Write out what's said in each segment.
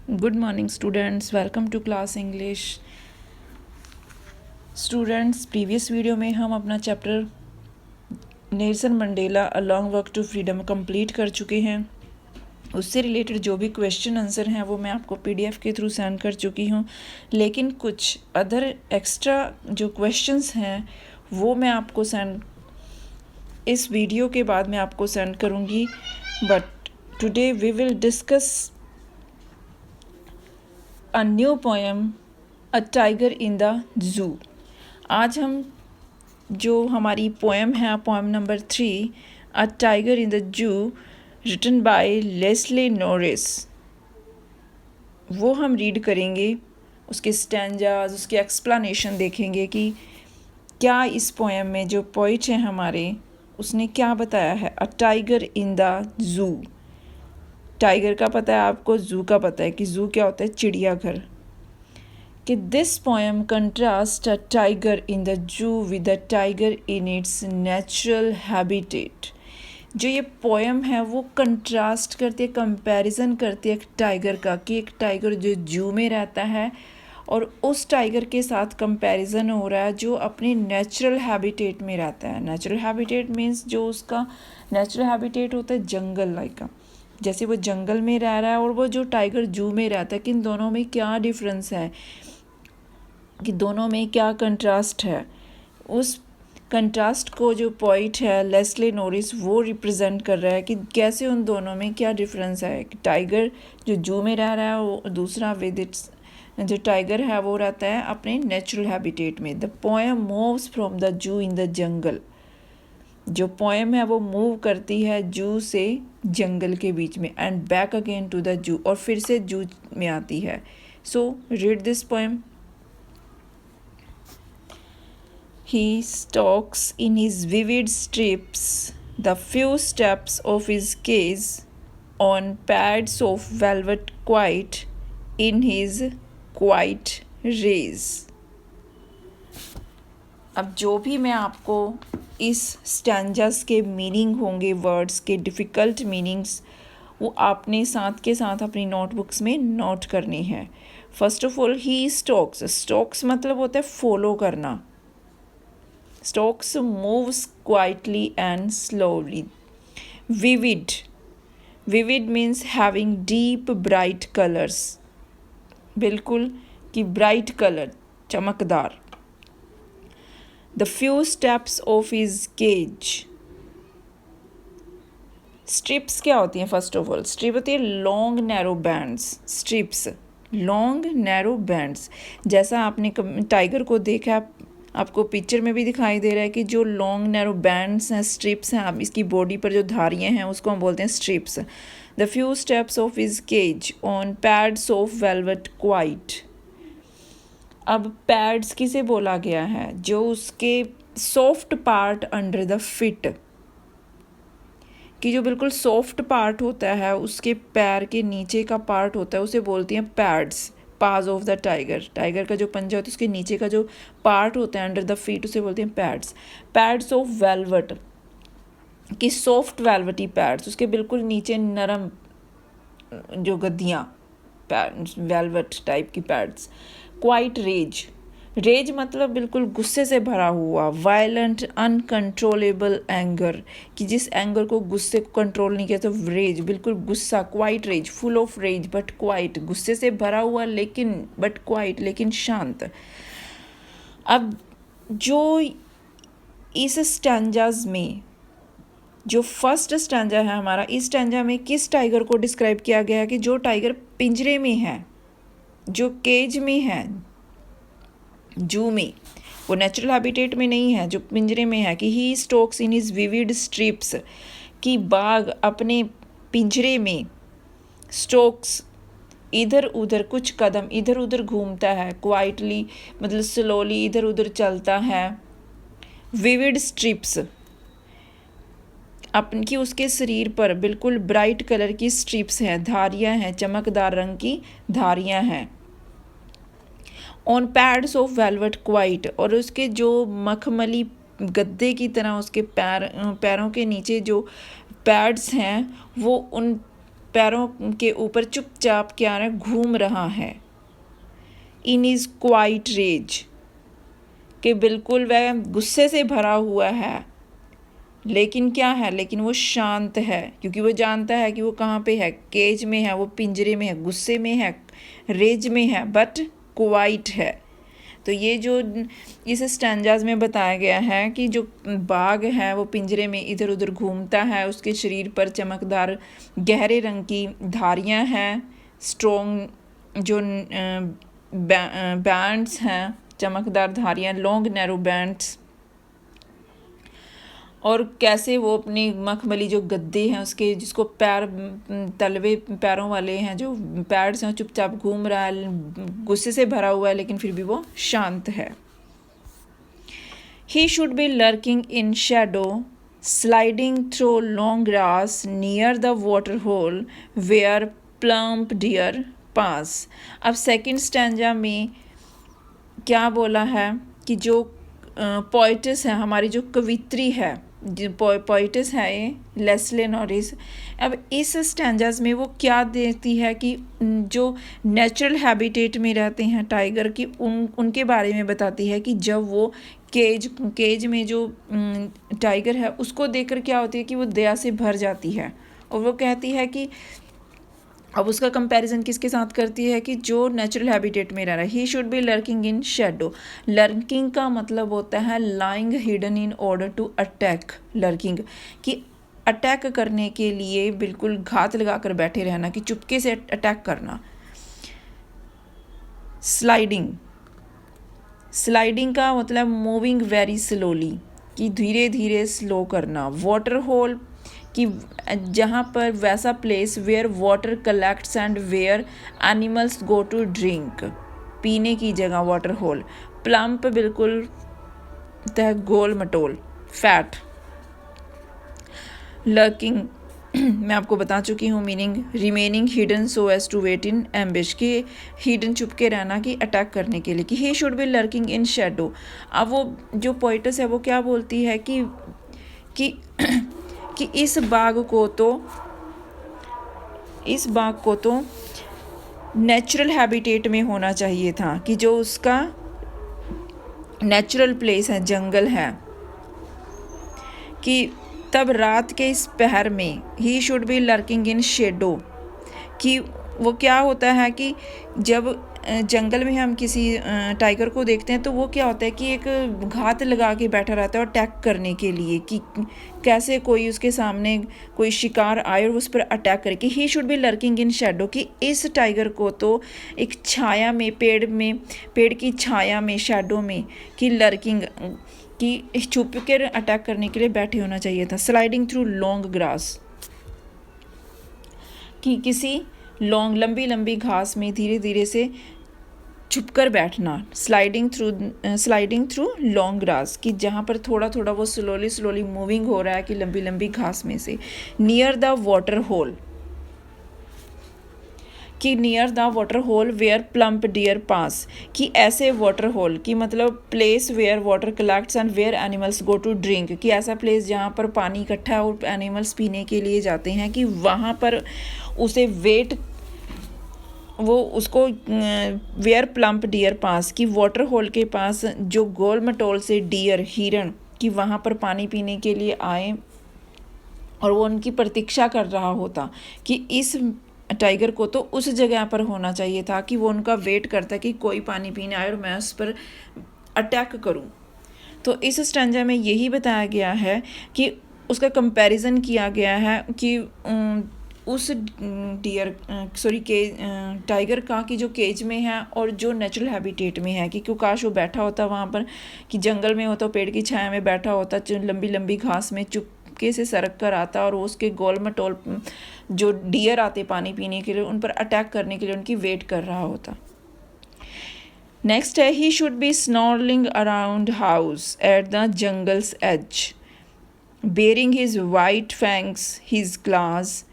Good morning students, welcome to class English. Students, previous video में हम अपना chapter Nelson Mandela a long walk to freedom complete कर चुके हैं। उससे रिलेटेड जो भी क्वेश्चन आंसर हैं वो मैं आपको पीडीएफ के थ्रू सेंड कर चुकी हूँ, लेकिन कुछ अदर एक्स्ट्रा जो क्वेश्चंस हैं वो मैं आपको सेंड इस वीडियो के बाद मैं आपको सेंड करूँगी। But today we will discuss a new poem a tiger in the zoo. आज हम जो हमारी पोएम है, poem number 3, a tiger in the zoo, written by Leslie Norris, वो हम रीड करेंगे। उसके स्टैंजाज, उसकी एक्सप्लेनेशन देखेंगे कि क्या इस पोएम में जो पोइट है हमारे, उसने क्या बताया है। अ टाइगर इन द जू, टाइगर का पता है आपको, जू का पता है कि जू क्या होता है, चिड़ियाघर। कि this poem contrast a tiger in the जू with a tiger in its natural habitat. जो ये पोएम है वो कंट्रास्ट करती है, कंपैरिजन करती है एक टाइगर का, कि एक टाइगर जो जू में रहता है और उस टाइगर के साथ कंपैरिजन हो रहा है जो अपने नेचुरल हैबिटेट में रहता है। नेचुरल हैबिटेट मीन्स जो उसका नेचुरल हैबिटेट होता है जंगल लाइक का, जैसे वो जंगल में रह रहा है और वो जो टाइगर जू में रहता है, कि इन दोनों में क्या डिफरेंस है, कि दोनों में क्या कंट्रास्ट है। उस कंट्रास्ट को जो पॉइंट है लेस्ली नॉरिस वो रिप्रेजेंट कर रहा है कि कैसे उन दोनों में क्या डिफरेंस है। कि टाइगर जो जू में रह रहा है वो दूसरा विद इट्स, जो टाइगर है वो रहता है अपने नेचुरल हैबिटेट में। The poem moves from the zoo in the jungle, जो पोएम है वो मूव करती है जू से जंगल के बीच में, and back again to the zoo, और फिर से जू में आती है। So read this poem. He stalks in his vivid strips the few steps of his cage on pads of velvet quiet in his quiet rays। अब जो भी मैं आपको इस स्टैंजास के मीनिंग होंगे, वर्ड्स के डिफ़िकल्ट मीनिंग्स, वो आपने साथ के साथ अपनी नोटबुक्स में नोट करनी है। First of all, he stocks, stocks मतलब होता है फॉलो करना। Stalks moves quietly and slowly. Vivid. Vivid means having deep bright colors. बिल्कुल कि bright color, चमकदार। The few steps of his cage. Strips क्या होती हैं? फर्स्ट ऑफ ऑल स्ट्रिप होती है long narrow bands. Strips long narrow bands, जैसा आपने टाइगर को देखा, आपको पिक्चर में भी दिखाई दे रहा है कि जो लॉन्ग नैरो बैंड्स हैं, स्ट्रिप्स हैं, आप इसकी बॉडी पर जो धारियाँ हैं उसको हम बोलते हैं stripes. The few steps of his cage on pads of velvet quiet. अब पैड्स किसे बोला गया है? जो उसके soft part under the feet, कि जो बिल्कुल सॉफ्ट पार्ट होता है उसके पैर के नीचे का पार्ट होता है, उसे बोलती हैं पैड्स। पाज ऑफ द टाइगर, टाइगर का जो पंजा होता है उसके नीचे का जो पार्ट होता है अंडर द फीट, उसे बोलते हैं पैड्स। पैड्स ऑफ वेलवेट, कि सॉफ्ट वेलवेटी पैड्स, उसके बिल्कुल नीचे नरम जो गद्दियाँ, वेलवेट टाइप की पैड्स। क्वाइट रेज, रेज मतलब बिल्कुल गुस्से से भरा हुआ, वायलेंट अनकंट्रोलेबल एंगर, कि जिस एंगर को गुस्से को कंट्रोल नहीं किया तो रेज, बिल्कुल गुस्सा। Quiet rage, full of rage but quiet, गुस्से से भरा हुआ लेकिन बट क्वाइट, लेकिन शांत। अब जो इस स्टैंजाज में जो फर्स्ट स्टैंजा है हमारा, इस स्टैंजा में किस टाइगर को डिस्क्राइब किया गया है? कि जो टाइगर पिंजरे में है, जो केज में है, जू में, वो नेचुरल हैबिटेट में नहीं है, जो पिंजरे में है। कि he stalks in his vivid stripes, कि बाघ अपने पिंजरे में, स्टॉक्स इधर उधर कुछ कदम इधर उधर घूमता है, क्वाइटली मतलब स्लोली इधर उधर चलता है। विविड स्ट्रिप्स, अपन की उसके शरीर पर बिल्कुल ब्राइट कलर की स्ट्रिप्स हैं, धारियां हैं, चमकदार रंग की धारियां हैं। On pads of velvet quite, और उसके जो मखमली गद्दे की तरह उसके पैरों के नीचे जो पैड्स हैं, वो उन पैरों के ऊपर चुपचाप क्या है, घूम रहा है। इन इज़ क्वाइट रेज, कि बिल्कुल वह गुस्से से भरा हुआ है, लेकिन क्या है, लेकिन वो शांत है, क्योंकि वो जानता है कि वो कहाँ पे है, केज में है, वो पिंजरे में है, गुस्से में है, रेज में है, बट क्वाइट है। तो ये जो इस स्टैंजाज में बताया गया है कि जो बाघ है वो पिंजरे में इधर उधर घूमता है, उसके शरीर पर चमकदार गहरे रंग की धारियाँ हैं, स्ट्रॉन्ग जो बैंड्स हैं, चमकदार धारियाँ, लॉन्ग नैरो बैंड्स, और कैसे वो अपनी मखमली जो गद्दे हैं उसके, जिसको पैर तलवे पैरों वाले हैं, जो पैड्स हैं, चुपचाप घूम रहा है, गुस्से से भरा हुआ है, लेकिन फिर भी वो शांत है। He should be lurking in shadow, sliding through long grass near the water hole where plump deer pass. अब सेकंड स्टैंजा में क्या बोला है कि जो पोइटस है, हमारी जो कवित्री है, जो पोइटस है ये लेस्ले नॉरिस, अब इस स्टैंजाज में वो क्या देती है कि जो नेचुरल हैबिटेट में रहते हैं टाइगर की, उनके बारे में बताती है कि जब वो केज में जो टाइगर है उसको देखकर क्या होती है कि वो दया से भर जाती है, और वो कहती है कि अब उसका कंपैरिजन किसके साथ करती है कि जो नेचुरल हैबिटेट में रह रहा है। He should be lurking in shadow. Lurking का मतलब होता है lying hidden in order to attack. Lurking कि अटैक करने के लिए बिल्कुल घात लगाकर बैठे रहना, कि चुपके से अटैक करना। स्लाइडिंग का मतलब मूविंग वेरी स्लोली, कि धीरे धीरे स्लो करना। वाटर होल कि जहाँ पर वैसा place where water collects and where animals go to drink, पीने की जगह वाटर होल। प्लम्प बिल्कुल तह गोल मटोल, फैट। लर्किंग मैं आपको बता चुकी हूँ meaning. Remaining hidden so as to wait in ambush, कि हिडन छुप के रहना, कि अटैक करने के लिए। कि ही should be lurking in shadow. अब वो जो पोइटस है वो क्या बोलती है कि इस बाग को तो नेचुरल हैबिटेट में होना चाहिए था, कि जो उसका नेचुरल प्लेस है, जंगल है, कि तब रात के इस पहर में ही should be lurking in shadow, कि वो क्या होता है कि जब जंगल में हम किसी टाइगर को देखते हैं तो वो क्या होता है कि एक घात लगा के बैठा रहता है और अटैक करने के लिए, कि कैसे कोई उसके सामने कोई शिकार आए और उस पर अटैक करे। कि ही should be lurking in shadow, कि इस टाइगर को तो एक छाया में, पेड़ की छाया में, शेडो में, कि लर्किंग कि छुप कर अटैक करने के लिए बैठे होना चाहिए था। स्लाइडिंग थ्रू लॉन्ग ग्रास, कि किसी लंबी लंबी घास में धीरे धीरे से छुपकर बैठना। स्लाइडिंग थ्रू लॉन्ग ग्रास, कि जहाँ पर थोड़ा थोड़ा वो स्लोली मूविंग हो रहा है, कि लंबी लंबी घास में से। नियर द वाटर होल, कि near the water hole where plump deer pass, कि ऐसे वाटर होल की मतलब place where water collects and where animals go to drink, कि ऐसा प्लेस जहाँ पर पानी इकट्ठा है और एनिमल्स पीने के लिए जाते हैं, कि वहाँ पर उसे उसको वेयर प्लम्प डियर पास, कि वाटर होल के पास जो गोल मटोल से डियर, हिरण, कि वहाँ पर पानी पीने के लिए आए और वो उनकी प्रतीक्षा कर रहा होता, कि इस टाइगर को तो उस जगह पर होना चाहिए था, कि वो उनका वेट करता कि कोई पानी पीने आए और मैं उस पर अटैक करूं। तो इस स्टैंजा में यही बताया गया है कि उसका कंपैरिजन किया गया है कि उस टाइगर का, कि जो केज में है और जो नेचुरल हैबिटेट में है, कि क्यों काश वो बैठा होता वहाँ पर, कि जंगल में होता, पेड़ की छाया में बैठा होता, लंबी लंबी घास में चुपके से सरक कर आता और उसके गोल मटोल जो डियर आते पानी पीने के लिए, उन पर अटैक करने के लिए उनकी वेट कर रहा होता। नेक्स्ट है he should be snarling around house at the jungle's edge, baring his white fangs, his claws,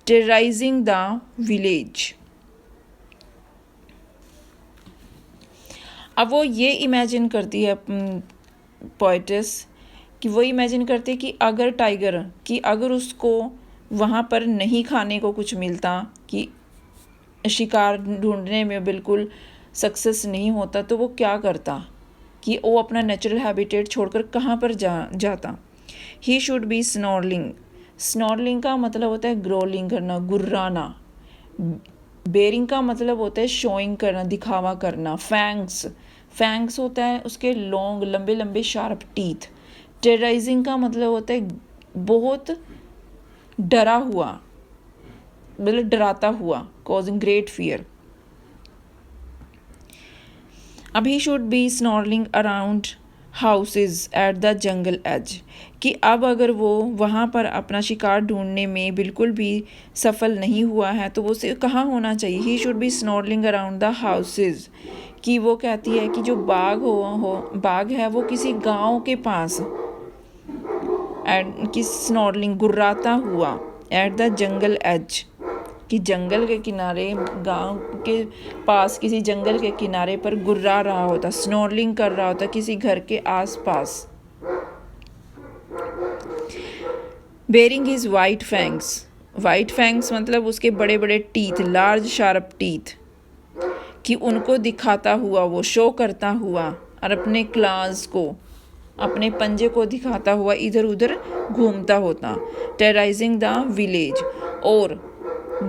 terrorising the village. अब वो ये इमेजिन करती है पोइटस, कि वो इमेजिन करती है कि अगर टाइगर, कि अगर उसको वहाँ पर नहीं खाने को कुछ मिलता, कि शिकार ढूंढने में बिल्कुल सक्सेस नहीं होता, तो वो क्या करता कि वो अपना नेचुरल हैबिटेट छोड़कर कहाँ पर जाता। ही शुड बी स्नॉर्लिंग। स्नॉर्लिंग का मतलब होता है ग्रोलिंग करना, गुर्राना। बेरिंग का मतलब होता है शोइंग करना, दिखावा करना। फैंग्स, फैंग्स होता है उसके लॉन्ग, लंबे लंबे शार्प टीथ। टेरराइजिंग का मतलब होता है बहुत डरा हुआ, मतलब डराता हुआ, कॉजिंग ग्रेट फियर। अब he should be snarling around houses at the jungle edge, कि अब अगर वो वहाँ पर अपना शिकार ढूंढने में बिल्कुल भी सफल नहीं हुआ है तो वो उसे कहाँ होना चाहिए। He should be snarling around the houses, कि वो कहती है कि जो बाग है वो किसी गांव के पास, एंड कि स्नॉर्लिंग गुर्राता हुआ, एट द जंगल एज, कि जंगल के किनारे, गांव के पास किसी जंगल के किनारे पर गुर्रा रहा होता, स्नॉर्लिंग कर रहा होता किसी घर के आसपास। Baring his white fangs, white fangs मतलब उसके बड़े बड़े टीथ, लार्ज शार्प टीथ, कि उनको दिखाता हुआ, वो शो करता हुआ और अपने क्लास को, अपने पंजे को दिखाता हुआ इधर उधर घूमता होता। टेरराइजिंग द विलेज, और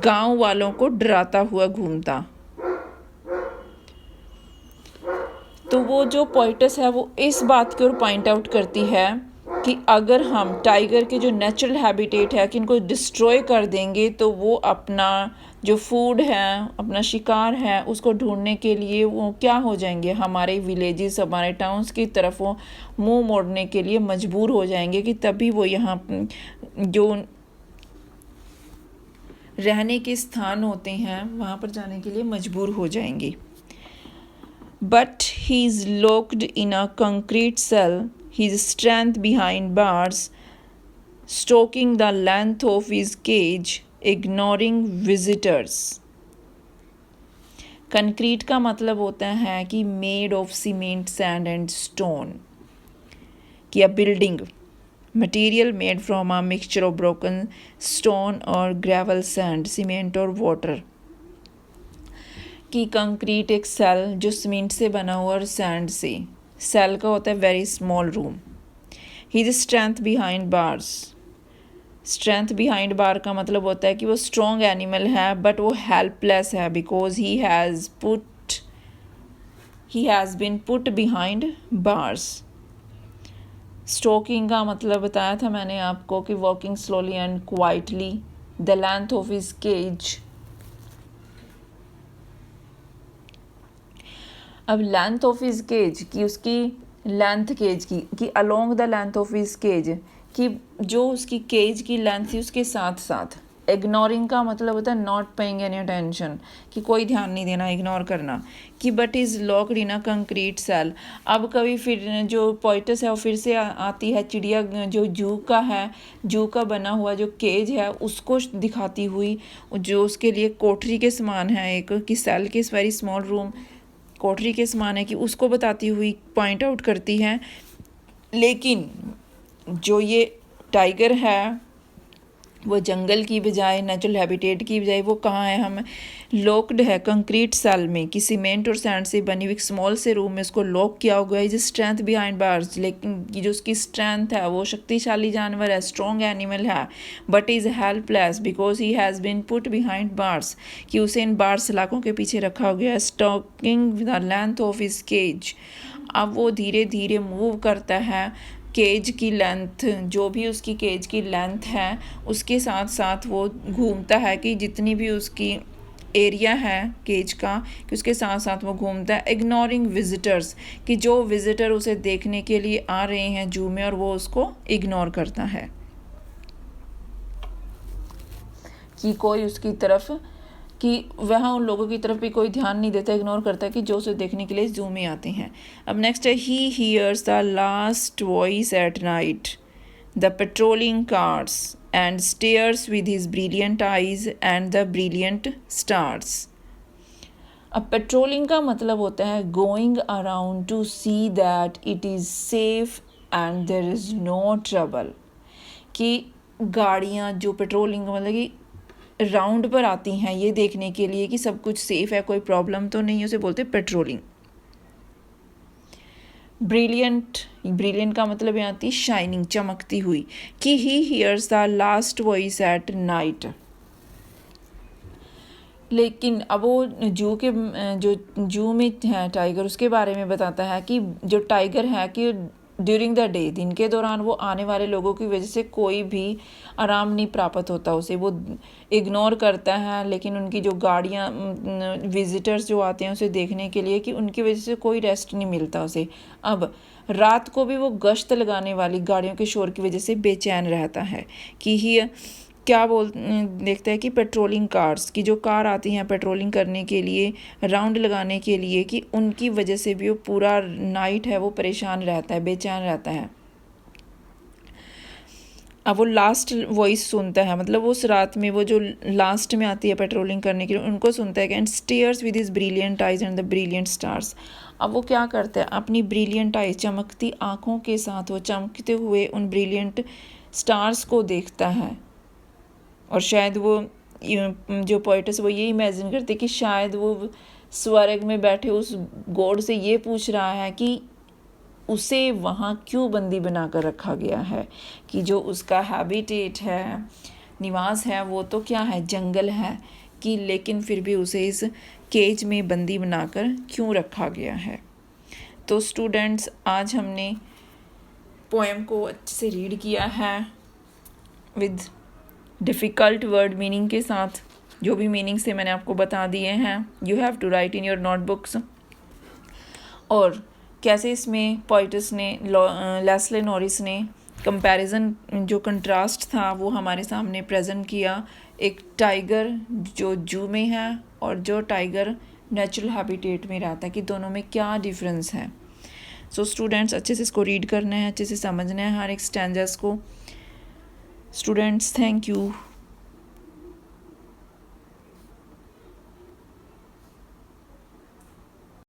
गांव वालों को डराता हुआ घूमता। तो वो जो पोइटस है वो इस बात की ओर पॉइंट आउट करती है कि अगर हम टाइगर के जो नेचुरल हैबिटेट है कि इनको डिस्ट्रॉय कर देंगे तो वो अपना जो फूड है, अपना शिकार है, उसको ढूंढने के लिए वो क्या हो जाएंगे, हमारे विलेजेस, हमारे टाउन्स की तरफ वो मुंह मोड़ने के लिए मजबूर हो जाएंगे, कि तभी वो यहाँ जो रहने के स्थान होते हैं वहाँ पर जाने के लिए मजबूर हो जाएंगे। But he is locked in a concrete cell, his strength behind bars, stroking the length of his cage, ignoring visitors. Concrete का मतलब होता है कि made of cement, sand and stone, कि a building material made from a mixture of broken stone और gravel, sand, cement और water. कि concrete एक सेल जो सीमेंट से बना हुआ और सैंड से, सेल का होता है very small room. He is strength behind bars, strength behind bar का मतलब होता है कि वो स्ट्रॉन्ग एनिमल है बट वो हेल्पलेस है, because he has been put behind bars. Stalking का मतलब बताया था मैंने आपको कि walking slowly and quietly. The length of his cage, अब लेंथ ऑफ हिज केज, कि उसकी लेंथ केज की, कि along the length of his cage, कि जो उसकी केज की लेंथ थी उसके साथ साथ। इग्नोरिंग का मतलब होता है नॉट पेइंग एनी अटेंशन, कि कोई ध्यान नहीं देना, इग्नोर करना। कि but is locked in a concrete cell. अब कभी फिर जो पोइटस है वो फिर से आती है, चिड़िया जो जू का है, जू का बना हुआ जो केज है उसको दिखाती हुई, जो उसके लिए कोठरी के समान है, एक कि सेल के वेरी स्मॉल रूम कोठरी के समान है, कि उसको बताती हुई पॉइंट आउट करती है। लेकिन जो ये टाइगर है वो जंगल की बजाय, नेचुरल हैबिटेट की बजाय वो कहाँ है, हम लॉक्ड है कंक्रीट सेल में, कि सीमेंट और सैंड से बनी हुई स्मॉल से रूम में उसको लॉक किया हुआ है। स्ट्रेंथ बिहाइंड बार्स, लेकिन जो उसकी स्ट्रेंथ है वो शक्तिशाली जानवर है, स्ट्रॉन्ग एनिमल है, but is helpless because he has been put behind bars, कि उसे इन बार सलाखों के पीछे रखा गया है। Stalking the length of his cage, अब वो धीरे धीरे मूव करता है केज की लेंथ, जो भी उसकी केज की लेंथ है उसके साथ साथ वो घूमता है, कि जितनी भी उसकी एरिया है केज का, कि उसके साथ साथ वो घूमता है। इग्नोरिंग विजिटर्स, कि जो विजिटर उसे देखने के लिए आ रहे हैं जू में और वो उसको इग्नोर करता है, कि कोई उसकी तरफ, कि वह उन लोगों की तरफ भी कोई ध्यान नहीं देता, इग्नोर करता है, कि जो उसे देखने के लिए जू में आते हैं। अब नेक्स्ट है he hears the last voice at night the patrolling cars and stares with his brilliant eyes and the brilliant stars. अब पेट्रोलिंग का मतलब होता है going around to see that it is safe and there is no trouble, कि गाड़ियाँ जो patrolling मतलब कि राउंड पर आती हैं ये देखने के लिए कि सब कुछ सेफ़ है, कोई प्रॉब्लम तो नहीं है, उसे बोलते पेट्रोलिंग। ब्रिलियंट, ब्रिलियंट का मतलब यहाँ आती शाइनिंग, चमकती हुई, कि ही hears the last voice at night. लेकिन अब वो जू के जो जू में है टाइगर, उसके बारे में बताता है कि जो टाइगर है कि ड्यूरिंग द डे, दिन के दौरान वो आने वाले लोगों की वजह से कोई भी आराम नहीं प्राप्त होता उसे, वो इग्नोर करता है। लेकिन उनकी जो गाड़ियाँ विजिटर्स जो आते हैं उसे देखने के लिए, कि उनकी वजह से कोई रेस्ट नहीं मिलता उसे। अब रात को भी वो गश्त लगाने वाली गाड़ियों के शोर की वजह से बेचैन रहता है। कि ही क्या देखते हैं कि पेट्रोलिंग कार्स की जो कार आती हैं पेट्रोलिंग करने के लिए, राउंड लगाने के लिए, कि उनकी वजह से भी वो पूरा नाइट है वो परेशान रहता है, बेचैन रहता है। अब वो लास्ट वॉइस सुनता है, मतलब उस रात में वो जो लास्ट में आती है पेट्रोलिंग करने के लिए उनको सुनता है, and stares with his brilliant eyes and the brilliant stars. अब वो क्या करता है, अपनी ब्रिलियंट आइज, चमकती आँखों के साथ वो चमकते हुए उन ब्रिलियंट स्टार्स को देखता है। और शायद वो जो पोइटस वो ये इमेजिन करते कि शायद वो स्वर्ग में बैठे उस गॉड से ये पूछ रहा है कि उसे वहाँ क्यों बंदी बनाकर रखा गया है, कि जो उसका हैबिटेट है, निवास है, वो तो क्या है, जंगल है, कि लेकिन फिर भी उसे इस केज में बंदी बनाकर क्यों रखा गया है। तो स्टूडेंट्स, आज हमने पोएम को अच्छे से रीड किया है विद डिफ़िकल्ट वर्ड मीनिंग के साथ। जो भी मीनिंग्स थे मैंने आपको बता दिए हैं, you have to write in your notebooks. और कैसे इसमें पोइटस ने, लेस्ले नॉरिस ने कंपैरिजन, जो कंट्रास्ट था वो हमारे सामने प्रेजेंट किया, एक टाइगर जो जू में है और जो टाइगर नेचुरल हैबिटेट में रहता है, कि दोनों में क्या डिफरेंस है। सो स्टूडेंट्स, अच्छे से इसको रीड करना है, अच्छे से समझना है हर एक स्टैंजर्स को। Students, thank you.